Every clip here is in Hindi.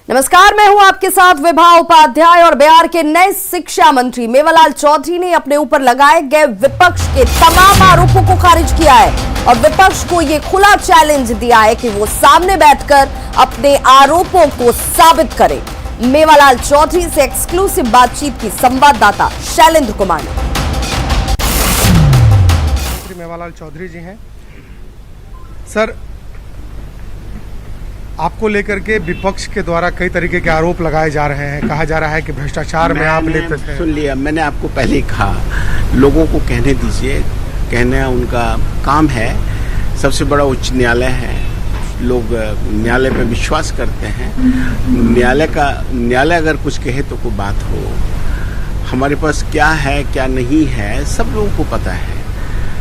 नमस्कार, मैं हूं आपके साथ विभा उपाध्याय। और बिहार के नए शिक्षा मंत्री मेवालाल चौधरी ने अपने ऊपर लगाए गए विपक्ष के तमाम आरोपों को खारिज किया है और विपक्ष को यह खुला चैलेंज दिया है कि वो सामने बैठकर अपने आरोपों को साबित करें। मेवालाल चौधरी से एक्सक्लूसिव बातचीत की संवाददाता शैलेंद्र कुमार ने। मेवालाल चौधरी जी हैं। सर, आपको लेकर के विपक्ष के द्वारा कई तरीके के आरोप लगाए जा रहे हैं। कहा जा रहा है कि भ्रष्टाचार में आप लेते थे। सुन लिया, मैंने आपको पहले कहा, लोगों को कहने दीजिए, कहना उनका काम है। सबसे बड़ा उच्च न्यायालय है, लोग न्यायालय पे विश्वास करते हैं। न्यायालय अगर कुछ कहे तो कोई बात हो। हमारे पास क्या है क्या नहीं है सब लोगों को पता है।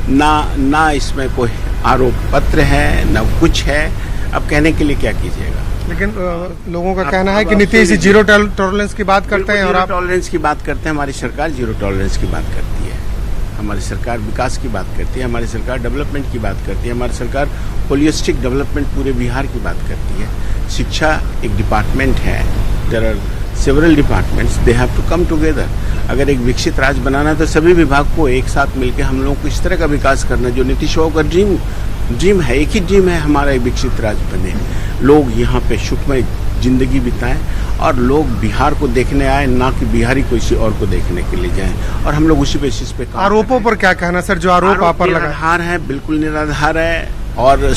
ना इसमें कोई आरोप पत्र है ना कुछ है। अब कहने के लिए क्या कीजिएगा। लेकिन लोगों का कहना है कि नीतीश जीरो टॉलरेंस की बात करते हैं और आप टॉलरेंस की बात करते हैं। हमारी सरकार जीरो टॉलरेंस की बात करती है। हमारी सरकार विकास की बात करती है। हमारी सरकार डेवलपमेंट की बात करती है। हमारी सरकार होलिस्टिक डेवलपमेंट पूरे बिहार की बात करती है। शिक्षा एक डिपार्टमेंट है। There are several departments, they have to come together. अगर एक विकसित राज्य बनाना है तो सभी विभाग को एक साथ मिलकर हम लोगों को इस तरह का विकास करना जो नीतीश का ड्रीम है। एक ही ड्रीम है हमारा, एक विकसित राज्य बने, लोग यहाँ पे सुखमय जिंदगी बिताएं और लोग बिहार को देखने आए, ना कि बिहारी किसी और को देखने के लिए जाएं। और हम लोग उसी बेसिस पे आरोपों पर क्या कहना सर? जो आरोप आप पर लगा निराधार है, बिल्कुल निराधार है। और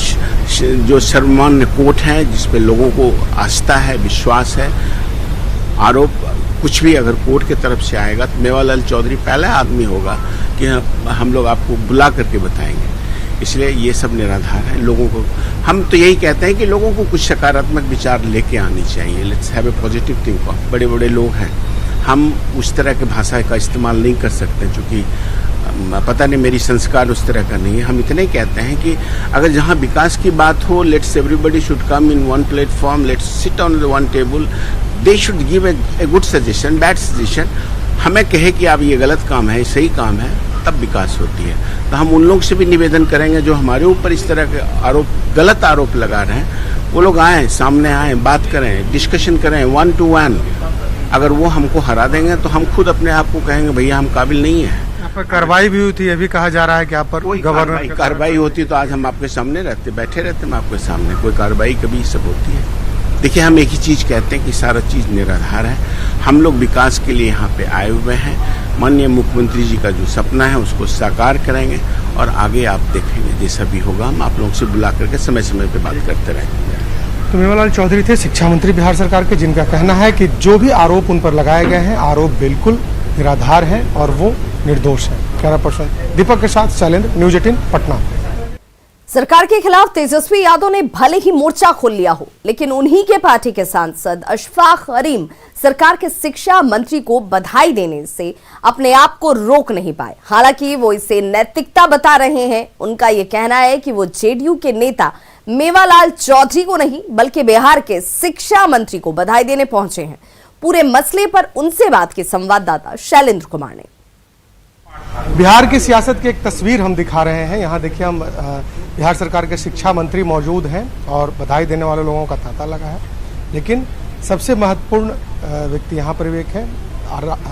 जो सर्वमान्य कोर्ट है जिसपे लोगों को आस्था है, विश्वास है, आरोप कुछ भी अगर कोर्ट की तरफ से आएगा तो मेवालाल चौधरी पहला आदमी होगा कि हम लोग आपको बुला करके बताएंगे। इसलिए ये सब निराधार है। लोगों को हम तो यही कहते हैं कि लोगों को कुछ सकारात्मक विचार लेके आनी चाहिए। Let's have a positive think. बड़े बड़े लोग हैं, हम उस तरह की भाषा का इस्तेमाल नहीं कर सकते क्योंकि पता नहीं मेरी संस्कार उस तरह का नहीं है। हम इतने कहते हैं कि अगर जहाँ विकास की बात हो, let's everybody should come in one platform, let's sit on the one table, they should give a good suggestion, bad suggestion. हमें कहे कि आप ये गलत काम है, सही काम है, तब विकास होती है। तो हम उन लोग से भी निवेदन करेंगे जो हमारे ऊपर इस तरह के गलत आरोप लगा रहे हैं, वो लोग आए, सामने आए, बात करें, डिस्कशन करें 1 to 1। अगर वो हमको हरा देंगे तो हम खुद अपने आप को कहेंगे भैया हम काबिल नहीं है। आप पर कार्रवाई भी हुई थी, ये भी कहा जा रहा है कि आप पर गवर्नर कार्रवाई होती तो आज हम आपके सामने बैठे रहते हम आपके सामने। कोई कार्रवाई कभी सब होती है? देखिए, हम एक ही चीज कहते हैं कि सारा चीज निराधार है। हम लोग विकास के लिए यहाँ पे आए हुए हैं। माननीय मुख्यमंत्री जी का जो सपना है उसको साकार करेंगे और आगे आप देखेंगे जैसा भी होगा हम आप लोगों से बुला करके समय समय पे बात करते रहेंगे। तो मेवालाल चौधरी थे शिक्षा मंत्री बिहार सरकार के, जिनका कहना है कि जो भी आरोप उन पर लगाए गए हैं आरोप बिल्कुल निराधार है और वो निर्दोष है। कैमरा पर्सन दीपक के साथ शैलेंद्र, न्यूज़ 18 पटना। सरकार के खिलाफ तेजस्वी यादव ने भले ही मोर्चा खोल लिया हो, लेकिन उन्हीं के पार्टी के सांसद अशफाक करीम सरकार के शिक्षा मंत्री को बधाई देने से अपने आप को रोक नहीं पाए। हालांकि वो इसे नैतिकता बता रहे हैं। उनका ये कहना है कि वो जेडीयू के नेता मेवालाल चौधरी को नहीं बल्कि बिहार के शिक्षा मंत्री को बधाई देने पहुंचे हैं। पूरे मसले पर उनसे बात की संवाददाता शैलेंद्र कुमार ने। बिहार की सियासत की एक तस्वीर हम दिखा रहे हैं। यहाँ देखिए, हम बिहार सरकार के शिक्षा मंत्री मौजूद हैं और बधाई देने वाले लोगों का तांता लगा है। लेकिन सबसे महत्वपूर्ण व्यक्ति यहाँ पर भी एक है,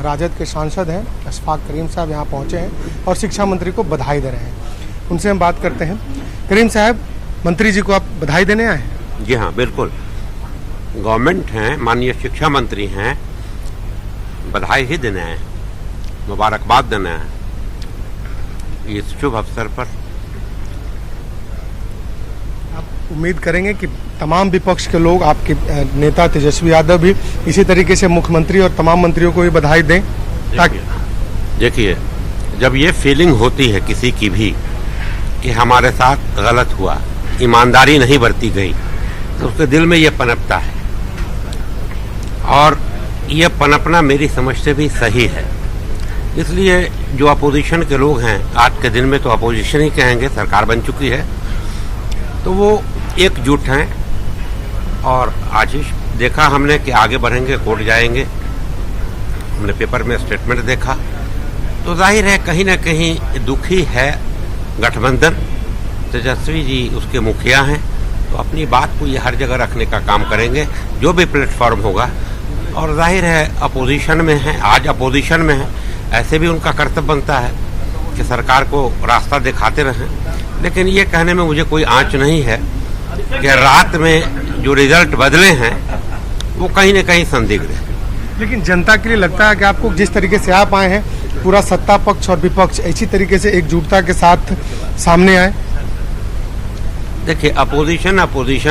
राजद के सांसद हैं अशफाक करीम साहब, यहाँ पहुँचे हैं और शिक्षा मंत्री को बधाई दे रहे हैं। उनसे हम बात करते हैं। करीम साहब, मंत्री जी को आप बधाई देने आए हैं? जी हाँ, बिल्कुल। गवर्नमेंट हैं, माननीय शिक्षा मंत्री हैं, बधाई ही देने आए, मुबारकबाद देना है इस शुभ अवसर पर। आप उम्मीद करेंगे कि तमाम विपक्ष के लोग, आपके नेता तेजस्वी यादव भी इसी तरीके से मुख्यमंत्री और तमाम मंत्रियों को भी बधाई दें? देखिए, जब ये फीलिंग होती है किसी की भी कि हमारे साथ गलत हुआ, ईमानदारी नहीं बरती गई, तो उसके दिल में ये पनपता है और ये पनपना मेरी समझ से भी सही है। इसलिए जो अपोजिशन के लोग हैं, आज के दिन में तो अपोजिशन ही कहेंगे, सरकार बन चुकी है, तो वो एकजुट हैं और आज देखा हमने कि आगे बढ़ेंगे, कोर्ट जाएंगे। हमने पेपर में स्टेटमेंट देखा तो जाहिर है कहीं ना कहीं दुखी है गठबंधन। तेजस्वी जी उसके मुखिया हैं तो अपनी बात को ये हर जगह रखने का काम करेंगे, जो भी प्लेटफॉर्म होगा। और जाहिर है अपोजिशन में है, आज अपोजिशन में है, ऐसे भी उनका कर्तव्य बनता है कि सरकार को रास्ता दिखाते रहें। लेकिन ये कहने में मुझे कोई आंच नहीं है कि रात में जो रिजल्ट बदले हैं वो कहीं न कहीं संदिग्ध है। लेकिन जनता के लिए लगता है कि आपको जिस तरीके से आप आए हैं, पूरा सत्ता पक्ष और विपक्ष इसी तरीके से एकजुटता के साथ सामने आए? देखिए, अपोजिशन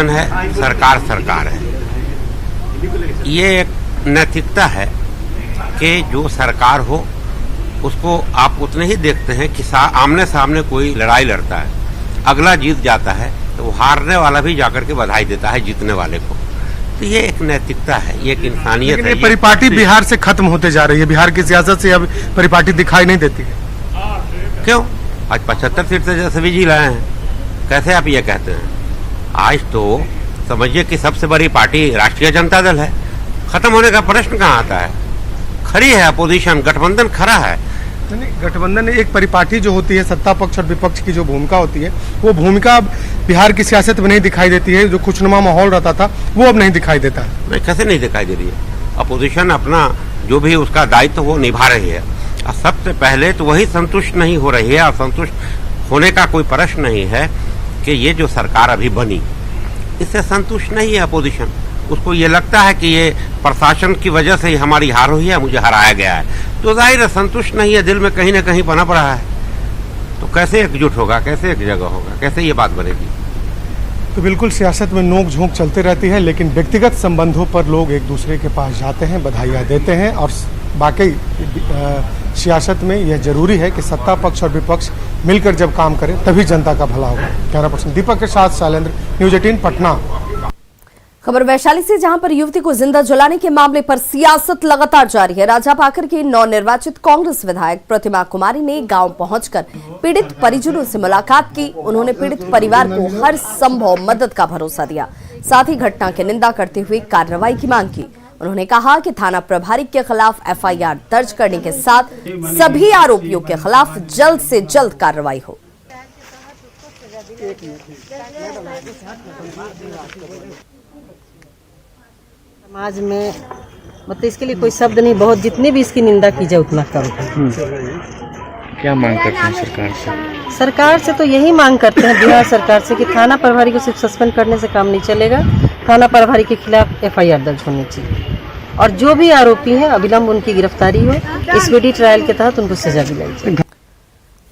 है, सरकार है। ये एक नैतिकता है कि जो सरकार हो उसको आप उतने ही देखते हैं कि आमने सामने कोई लड़ाई लड़ता है, अगला जीत जाता है तो हारने वाला भी जाकर के बधाई देता है जीतने वाले को। तो ये एक नैतिकता है, ये एक इंसानियत है। ये परिपाटी बिहार से खत्म होते जा रही है, बिहार की सियासत से अब परिपाटी दिखाई नहीं देती है। क्यों? आज 75 सीट से जैसे भी जी लाए हैं, कैसे आप ये कहते हैं? आज तो समझिए कि सबसे बड़ी पार्टी राष्ट्रीय जनता दल है, खत्म होने का प्रश्न कहाँ आता है? खड़ी है अपोजिशन, गठबंधन खड़ा है। नहीं, गठबंधन एक परिपाटी जो होती है, सत्ता पक्ष और विपक्ष की जो भूमिका होती है, वो भूमिका अब बिहार की सियासत में नहीं दिखाई देती है। जो खुशनुमा माहौल रहता था वो अब नहीं दिखाई देता है। नहीं, कैसे नहीं दिखाई दे रही है? अपोजिशन अपना जो भी उसका दायित्व वो निभा रही है। और सबसे पहले तो वही संतुष्ट नहीं हो रही है, और संतुष्ट होने का कोई प्रश्न नहीं है कि ये जो सरकार अभी बनी इससे संतुष्ट नहीं है अपोजिशन। उसको ये लगता है कि ये प्रशासन की वजह से ही हमारी हार हुई है, मुझे हराया गया है। तो जाहिर है संतुष्ट नहीं है, दिल में कहीं ना कहीं पनप रहा है। तो कैसे एकजुट होगा, कैसे एक जगह होगा, कैसे ये बात बनेगी? तो बिल्कुल सियासत में नोक झोंक चलते रहती है, लेकिन व्यक्तिगत संबंधों पर लोग एक दूसरे के पास जाते हैं, बधाइयाँ देते हैं। और वाकई सियासत में यह जरूरी है कि सत्ता पक्ष और विपक्ष मिलकर जब काम करें तभी जनता का भला होगा। कैमरा पर्सन दीपक के साथ शैलेंद्र, न्यूज 18 पटना। खबर वैशाली से, जहां पर युवती को जिंदा जलाने के मामले पर सियासत लगातार जारी है। राजापाकर के नवनिर्वाचित कांग्रेस विधायक प्रतिमा कुमारी ने गांव पहुंचकर पीड़ित परिजनों से मुलाकात की। उन्होंने पीड़ित परिवार को हर संभव मदद का भरोसा दिया, साथ ही घटना की निंदा करते हुए कार्रवाई की मांग की। उन्होंने कहा कि थाना प्रभारी के खिलाफ एफआईआर दर्ज करने के साथ सभी आरोपियों के खिलाफ जल्द से जल्द कार्रवाई हो। समाज में मतलब इसके लिए कोई शब्द नहीं, बहुत जितनी भी इसकी निंदा की जाए उतना कम है। क्या मांग करते हैं सरकार से? सरकार से तो यही मांग करते हैं, बिहार सरकार से, कि थाना प्रभारी को सिर्फ सस्पेंड करने से काम नहीं चलेगा। थाना प्रभारी के खिलाफ एफआईआर दर्ज होनी चाहिए, और जो भी आरोपी हैं अविलंब उनकी गिरफ्तारी हो, स्पीडी ट्रायल के तहत उनको सजा दिलाई जाए।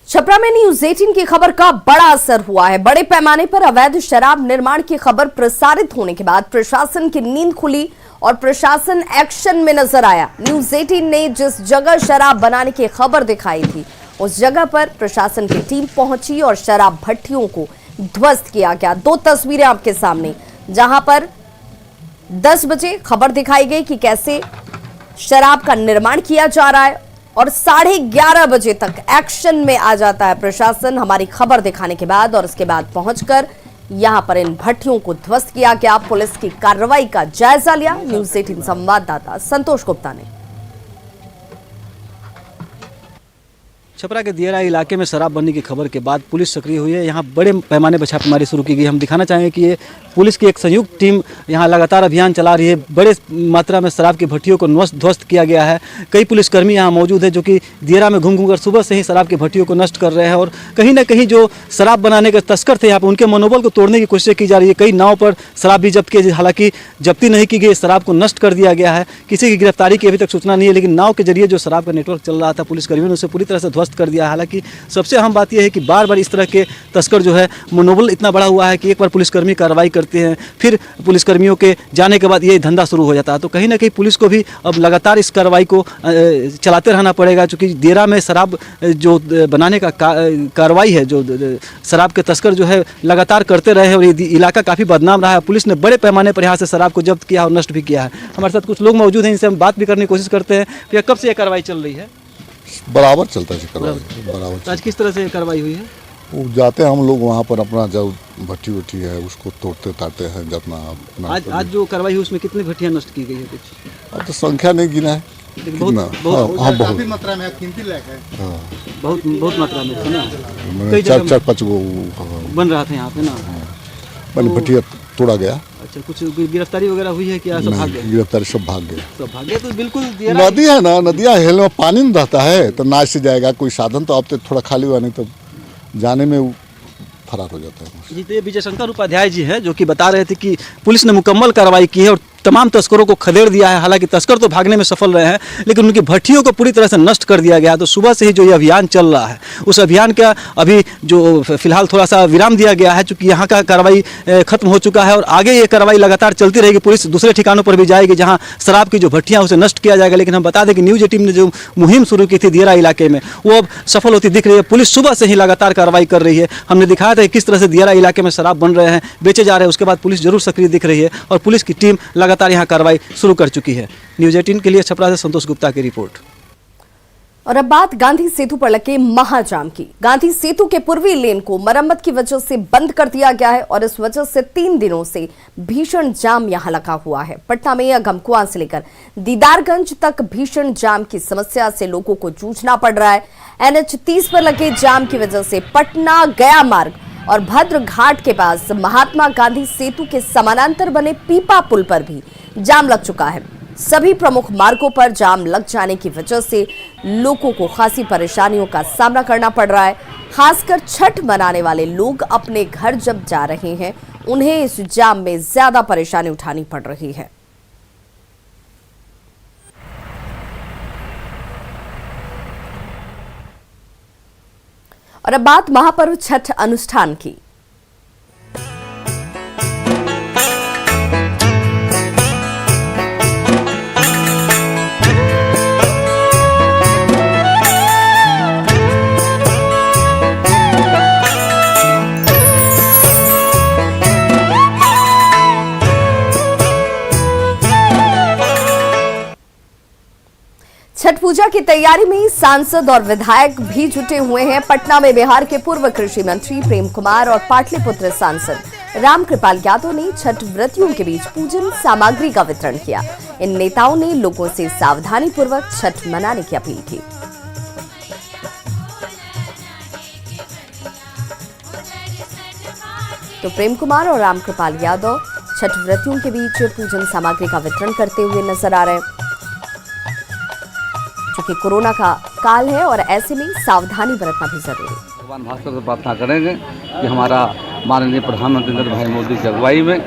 छपरा में न्यूज 18 की खबर का बड़ा असर हुआ है। बड़े पैमाने पर अवैध शराब निर्माण की खबर प्रसारित होने के बाद प्रशासन की नींद खुली और प्रशासन एक्शन में नजर आया। न्यूज 18 ने जिस जगह शराब बनाने की खबर दिखाई थी उस जगह पर प्रशासन की टीम पहुंची और शराब भट्टियों को ध्वस्त किया गया। दो तस्वीरें आपके सामने, जहां पर 10 बजे खबर दिखाई गई कि कैसे शराब का निर्माण किया जा रहा है, और 11:30 बजे तक एक्शन में आ जाता है प्रशासन हमारी खबर दिखाने के बाद, और उसके बाद पहुंचकर यहां पर इन भट्टियों को ध्वस्त किया गया। पुलिस की कार्रवाई का जायजा लिया न्यूज 18 संवाददाता संतोष गुप्ता ने। छपरा के दियरा इलाके में शराब बनने की खबर के बाद पुलिस सक्रिय हुई है। यहाँ बड़े पैमाने पर छापेमारी शुरू की गई। हम दिखाना चाहेंगे कि ये पुलिस की एक संयुक्त टीम यहाँ लगातार अभियान चला रही है। बड़े मात्रा में शराब की भट्टियों को ध्वस्त किया गया है। कई पुलिसकर्मी यहाँ मौजूद है जो कि दियरा में घूम कर सुबह से ही शराब की भट्टियों को नष्ट कर रहे हैं, और कहीं ना कहीं जो शराब बनाने के तस्कर थे यहाँ पर उनके मनोबल को तोड़ने की कोशिश की जा रही है। कई नाव पर शराब भी जब्त की, हालांकि जब्ती नहीं की गई, शराब को नष्ट कर दिया गया है। किसी की गिरफ्तारी की अभी तक सूचना नहीं है, लेकिन नाव के जरिए जो शराब का नेटवर्क चल रहा था पुलिसकर्मियों ने उसे पूरी तरह से ध्वस्त कर दिया। हालांकि सबसे अहम बात यह है कि बार बार इस तरह के तस्कर जो है मनोबल इतना बड़ा हुआ है कि एक बार पुलिसकर्मी कार्रवाई करते हैं, फिर पुलिसकर्मियों के जाने के बाद ये धंधा शुरू हो जाता है। तो कहीं ना कहीं पुलिस को भी अब लगातार इस कार्रवाई को चलाते रहना पड़ेगा, क्योंकि दियरा में शराब जो बनाने का कार्रवाई है, जो शराब के तस्कर जो है लगातार करते रहे हैं, और ये इलाका काफ़ी बदनाम रहा है। पुलिस ने बड़े पैमाने पर यहाँ से शराब को जब्त किया और नष्ट भी किया है। हमारे साथ कुछ लोग मौजूद हैं, इनसे हम बात भी करने की कोशिश करते हैं। तो कब से यह कार्रवाई चल रही है? बराबर चलता है बराबर। आज किस तरह से कार्रवाई हुई है? वो जाते हैं हम लोग वहाँ पर, अपना जब भट्टी उठी है उसको तोड़ते ताड़ते हैं जितना अपना। आज जो कार्रवाई हुई उसमें कितनी भट्टियाँ नष्ट की गई है? कुछ अब तो संख्या नहीं गिना है, बहुत मात्रा में कीमती लैक है। बहुत मात्रा में था ना, 4-5 गो बन रहा था यहाँ पे ना। मैंने भट्टिया तोड़ा गया। अच्छा, कुछ गिरफ्तारी वगैरह हुई है क्या? सब भाग नहीं, गए? गिरफ्तारी सब भाग गए। सब भाग गए तो बिल्कुल दियरा नदी है ना, नदियाँ हेल में पानी नहीं रहता है तो नाच से जाएगा कोई साधन, तो अब तो थोड़ा खाली हुआ, नहीं तो जाने में वो फरार हो जाता है। जी, तो ये विजय शंकर उपाध्याय जी हैं जो कि बता रहे थे कि पुलिस ने मुकम्मल कार्रवाई की है और तमाम तस्करों को खदेड़ दिया है। हालांकि तस्कर तो भागने में सफल रहे हैं, लेकिन उनकी भट्टियों को पूरी तरह से नष्ट कर दिया गया। तो सुबह से ही जो ये अभियान चल रहा है, उस अभियान का अभी जो फिलहाल थोड़ा सा विराम दिया गया है, चूँकि यहाँ का कार्रवाई खत्म हो चुका है और आगे ये कार्रवाई लगातार चलती रहेगी। पुलिस दूसरे ठिकानों पर भी जाएगी जहाँ शराब की जो भट्टियाँ उसे नष्ट किया जाएगा। लेकिन हम बता दें कि न्यूज 18 ने जो मुहिम शुरू की थी दियरा इलाके में, वो अब सफल होती दिख रही है। पुलिस सुबह से ही लगातार कार्रवाई कर रही है। हमने दिखाया था कि किस तरह से दियरा इलाके में शराब बन रहे हैं, बेचे जा रहे हैं, उसके बाद पुलिस जरूर सक्रिय दिख रही है और पुलिस की टीम लगातार यहाँ कार्रवाई शुरू कर चुकी है। न्यूज 18 के लिए छपरा से संतोष गुप्ता की रिपोर्ट। और अब बात गांधी सेतु पर लगे महाजाम की। गांधी सेतु के पूर्वी लेन को मरम्मत की वजह से बंद कर दिया गया है और इस वजह से 3 दिनों से भीषण जाम यहां लगा हुआ है। पटना में अगमकुआं से लेकर दीदारगंज तक भीषण जाम की समस्या से लोगों को जूझना पड़ रहा है। NH 30 पर लगे जाम की वजह से पटना गया मार्ग और भद्र घाट के पास महात्मा गांधी सेतु के समानांतर बने पीपा पुल पर भी जाम लग चुका है। सभी प्रमुख मार्गों पर जाम लग जाने की वजह से लोगों को खासी परेशानियों का सामना करना पड़ रहा है। खासकर छठ मनाने वाले लोग अपने घर जब जा रहे हैं, उन्हें इस जाम में ज्यादा परेशानी उठानी पड़ रही है। और अब बात महापर्व छठ अनुष्ठान की। छठ पूजा की तैयारी में सांसद और विधायक भी जुटे हुए हैं। पटना में बिहार के पूर्व कृषि मंत्री प्रेम कुमार और पाटलिपुत्र सांसद रामकृपाल यादव ने छठ व्रतियों के बीच पूजन सामग्री का वितरण किया। इन नेताओं ने लोगों से सावधानी पूर्वक छठ मनाने की अपील की। तो प्रेम कुमार और रामकृपाल यादव छठ व्रतियों के बीच पूजन सामग्री का वितरण करते हुए नजर आ रहे हैं। क्योंकि कोरोना का काल है और ऐसे में सावधानी बरतना भी जरूरी है। भगवान भास्कर से प्रार्थना करेंगे कि हमारा माननीय प्रधानमंत्री नरेंद्र भाई मोदी की अगुवाई में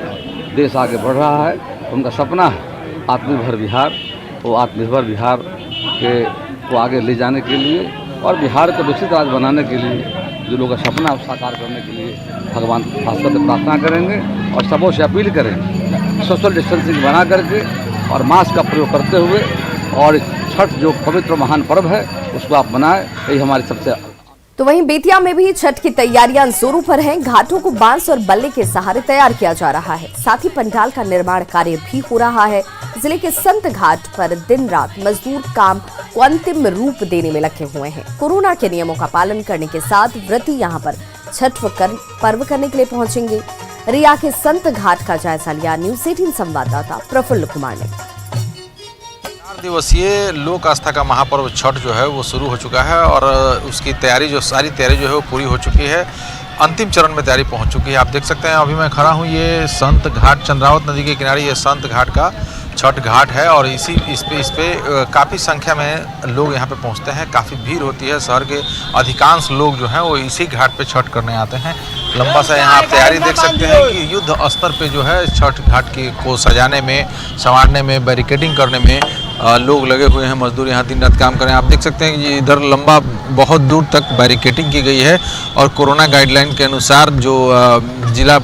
देश आगे बढ़ रहा है। उनका सपना है आत्मनिर्भर बिहार, वो आत्मनिर्भर बिहार को आगे ले जाने के लिए और बिहार को विकसित राज्य बनाने के लिए जो लोगों का सपना है साकार करने के लिए भगवान भास्कर से प्रार्थना करेंगे और सबों से अपील करेंगे सोशल डिस्टेंसिंग बना करके और मास्क का प्रयोग करते हुए और छठ जो पवित्र महान पर्व है उसको आप मनाएं, यही हमारी सबसे। तो वहीं बेतिया में भी छठ की तैयारियां जोरों पर हैं। घाटों को बांस और बल्ले के सहारे तैयार किया जा रहा है। साथ ही पंडाल का निर्माण कार्य भी हो रहा है। जिले के संत घाट पर दिन रात मजदूर काम को अंतिम रूप देने में लगे हुए हैं। कोरोना के नियमों का पालन करने के साथ व्रती यहां पर छठ पर्व करने के लिए पहुंचेंगे। रिया के संत घाट का जायजा लिया न्यूज 18 संवाददाता प्रफुल्ल कुमार ने। 4 दिवसीय लोक आस्था का महापर्व छठ जो है वो शुरू हो चुका है और उसकी तैयारी सारी तैयारी जो है वो पूरी हो चुकी है। अंतिम चरण में तैयारी पहुंच चुकी है। आप देख सकते हैं अभी मैं खड़ा हूं ये संत घाट चंद्रावत नदी के किनारे ये संत घाट का छठ घाट है और इस पे काफ़ी संख्या में लोग यहाँ पे पहुँचते हैं। काफ़ी भीड़ होती है। शहर के अधिकांश लोग जो हैं वो इसी घाट पे छठ करने आते हैं। लंबा सा यहाँ आप तैयारी देख सकते हैं कि युद्ध स्तर पे जो है छठ घाट को सजाने में, संवारने में, बैरिकेडिंग करने में लोग लगे हुए हैं। मजदूर यहाँ दिन रात काम कर रहे हैं। आप देख सकते हैं कि इधर लंबा बहुत दूर तक बैरिकेडिंग की गई है और कोरोना गाइडलाइन के अनुसार जो जिला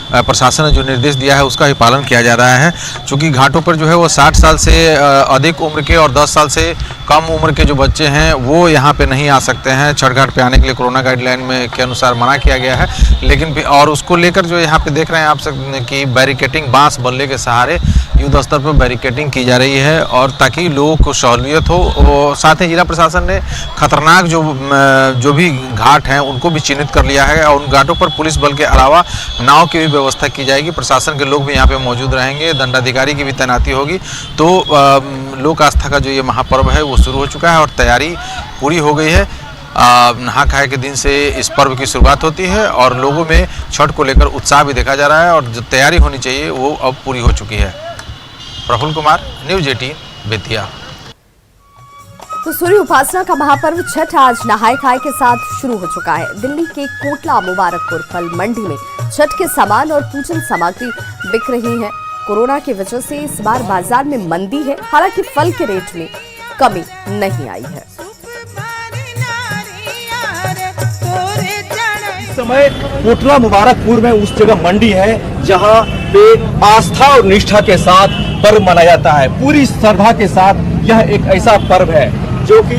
प्रशासन ने जो निर्देश दिया है उसका ही पालन किया जा रहा है। चूँकि घाटों पर जो है वो 60 साल से अधिक उम्र के और 10 साल से कम उम्र के जो बच्चे हैं वो यहाँ पे नहीं आ सकते हैं। छठ घाट पे आने के लिए कोरोना गाइडलाइन में के अनुसार मना किया गया है। लेकिन और उसको लेकर जो यहाँ पे देख रहे हैं आप सब कि बैरिकेडिंग बांस बल्ले के सहारे युद्ध स्तर पर बैरिकेडिंग की जा रही है और ताकि लोगों को सहूलियत हो। साथ ही जिला प्रशासन ने खतरनाक जो भी घाट हैं उनको भी चिन्हित कर लिया है और उन घाटों पर पुलिस बल के अलावा नाव की भी व्यवस्था की जाएगी। प्रशासन के लोग भी यहाँ पे मौजूद रहेंगे। दंडाधिकारी की भी तैनाती होगी। तो लोक आस्था का जो ये महापर्व है वो शुरू हो चुका है और तैयारी पूरी हो गई है। नहा खाए के दिन से इस पर्व की शुरुआत होती है और लोगों में छठ को लेकर उत्साह भी देखा जा रहा है और जो तैयारी होनी चाहिए वो अब पूरी हो चुकी है। प्रफुल्ल कुमार, न्यूज़ 18 बेतिया। तो सूर्य उपासना का महापर्व छठ आज नहाय खाए के साथ शुरू हो चुका है। दिल्ली के कोटला मुबारकपुर फल मंडी में छठ के सामान और पूजन सामग्री बिक रही है। कोरोना की वजह से इस बार बाजार में मंदी है, हालांकि फल के रेट में कमी नहीं आई है। इस समय कोटला मुबारकपुर में उस जगह मंडी है जहां पे आस्था और निष्ठा के साथ पर्व मनाया जाता है। पूरी श्रद्धा के साथ यह एक ऐसा पर्व है जो कि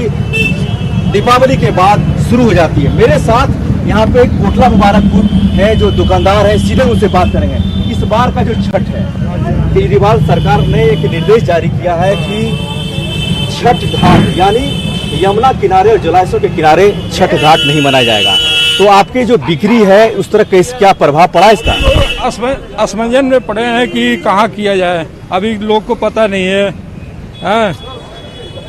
दीपावली के बाद शुरू हो जाती है। मेरे साथ यहाँ पे कोटला मुबारकपुर है जो दुकानदार है, सीधे उनसे बात करेंगे। इस बार का जो छठ है, केजरीवाल सरकार ने एक निर्देश जारी किया है कि छठ घाट यानी यमुना किनारे और जलाशयों के किनारे छठ घाट नहीं मनाया जाएगा। तो आपकी जो बिक्री है उस तरह कैसे क्या प्रभाव पड़ा इसका? असमंजन में पड़े हैं कि कहाँ किया जाए, अभी लोग को पता नहीं है।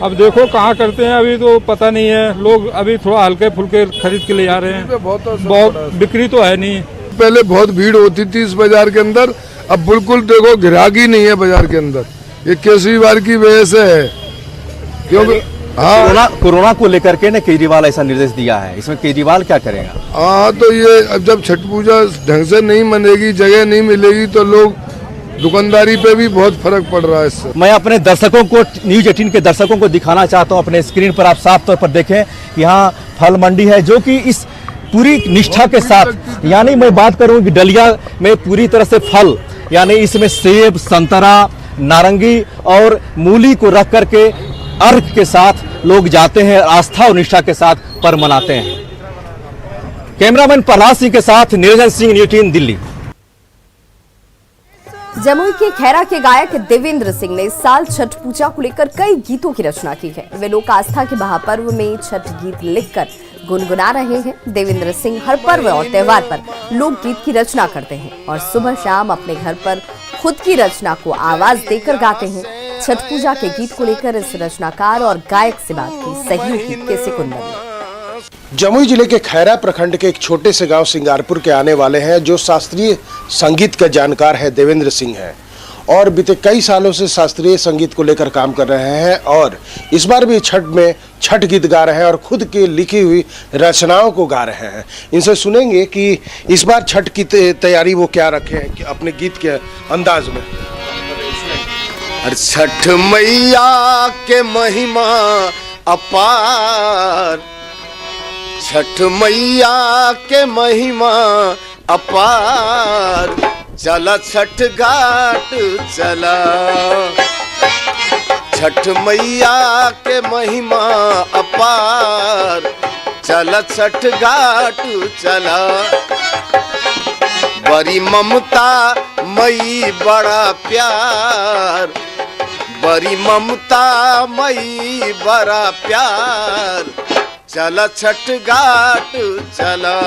अब देखो कहाँ करते हैं, अभी तो पता नहीं है। लोग अभी थोड़ा हल्के फुल्के खरीद के ले जा रहे हैं, बहुत बिक्री तो है नहीं। पहले बहुत भीड़ होती थी इस बाजार के अंदर, अब बिल्कुल देखो ग्राहकी नहीं है बाजार के अंदर। ये केजरीवाल की वजह से है, क्योंकि कोरोना को लेकर के ने केजरीवाल ऐसा निर्देश दिया है, इसमें केजरीवाल क्या करेगा? हाँ, तो ये अब जब छठ पूजा ढंग से नहीं मनेगी, जगह नहीं मिलेगी, तो लोग दुकानदारी पे भी बहुत फर्क पड़ रहा है इससे। मैं अपने दर्शकों को, न्यूज़ 18 के दर्शकों को दिखाना चाहता हूं, अपने स्क्रीन पर आप साफ तौर पर देखें कि यहाँ फल मंडी है जो कि इस पूरी निष्ठा के साथ, यानी मैं बात करूं कि डलिया में पूरी तरह से फल, यानी इसमें सेब, संतरा, नारंगी और मूली को रख करके अर्घ के साथ लोग जाते हैं, आस्था और निष्ठा के साथ पर्व मनाते हैं। कैमरामैन प्रहलाद सिंह के साथ निरंजन सिंह, न्यूज़ 18 दिल्ली। जमुई के खैरा के गायक देवेंद्र सिंह ने इस साल छठ पूजा को लेकर कई गीतों की रचना की है। वे लोक आस्था के महापर्व में छठ गीत लिखकर गुनगुना रहे हैं। देवेंद्र सिंह हर पर्व और त्योहार पर लोकगीत की रचना करते हैं और सुबह शाम अपने घर पर खुद की रचना को आवाज देकर गाते हैं। छठ पूजा के गीत को लेकर इस रचनाकार और गायक से बात की सहयोगी केसी कुंदन ने। जमुई जिले के खैरा प्रखंड के एक छोटे से गांव सिंगारपुर के आने वाले हैं जो शास्त्रीय संगीत का जानकार है देवेंद्र सिंह हैं और बीते कई सालों से शास्त्रीय संगीत को लेकर काम कर रहे हैं और इस बार भी छठ में छठ गीत गा रहे हैं और खुद की लिखी हुई रचनाओं को गा रहे हैं। इनसे सुनेंगे कि इस बार छठ की तैयारी वो क्या रखे हैं कि अपने गीत के अंदाज में। छठ मैया के महिमा अपार, छठ मैया के महिमा अपार, चला छठ घाट चला, छठ मैया के महिमा अपार, चला छठ घाट चला। बड़ी ममता मई बड़ा प्यार, बड़ी ममता मई बड़ा प्यार, चला छठ घाट चला,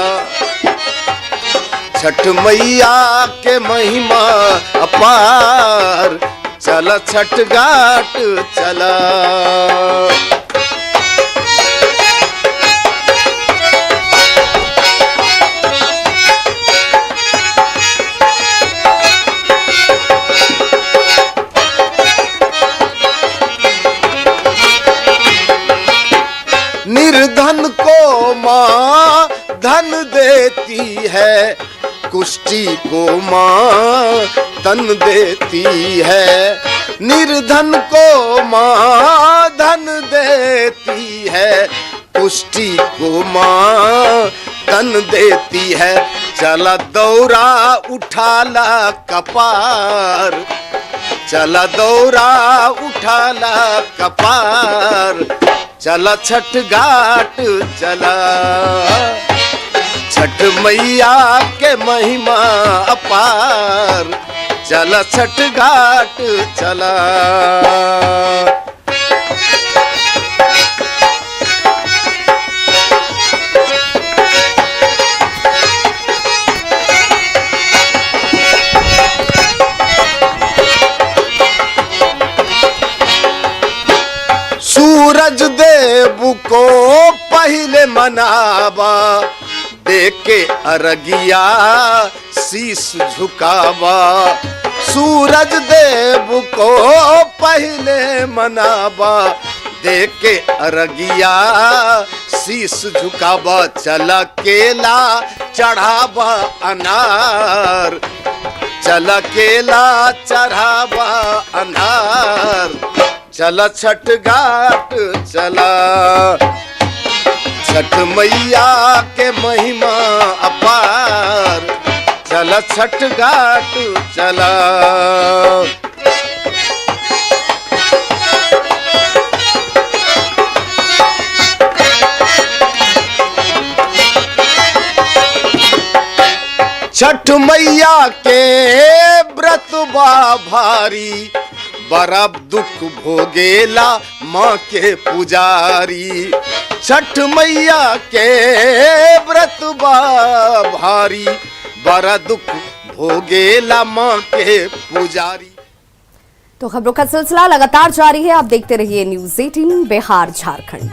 छठ मैया के महिमा अपार, चला छठ घाट चला। निर्धन को माँ धन देती है, कुष्ठी को माँ तन देती है। निर्धन को माँ धन देती है, कुष्ठी को माँ तन देती है। चला दौरा उठाला कपार, चला दौरा उठाला कपार, चला छठ घाट चला, छठ मैया के महिमा अपार, चला छठ घाट चला। सूरज देव को पहले मनावा, देख के अरगिया शीश झुकावा। सूरज देव को पहले मनावा, देख के अरगिया शीश झुकावा। चल केला चढ़ावा अनार, चल केला चढ़ावा अनार। चल छठ घाट चला, छठ मैया के महिमा अपार। चल छठ घाट चला। छठ मैया के व्रत बा भारी, बड़ा दुख भोगेला माँ के पुजारी। छठ मैया के व्रत बा भारी, बड़ा दुख भोगेला माँ के पुजारी। तो खबरों का सिलसिला लगातार जारी है। आप देखते रहिए न्यूज़ 18 बिहार झारखंड।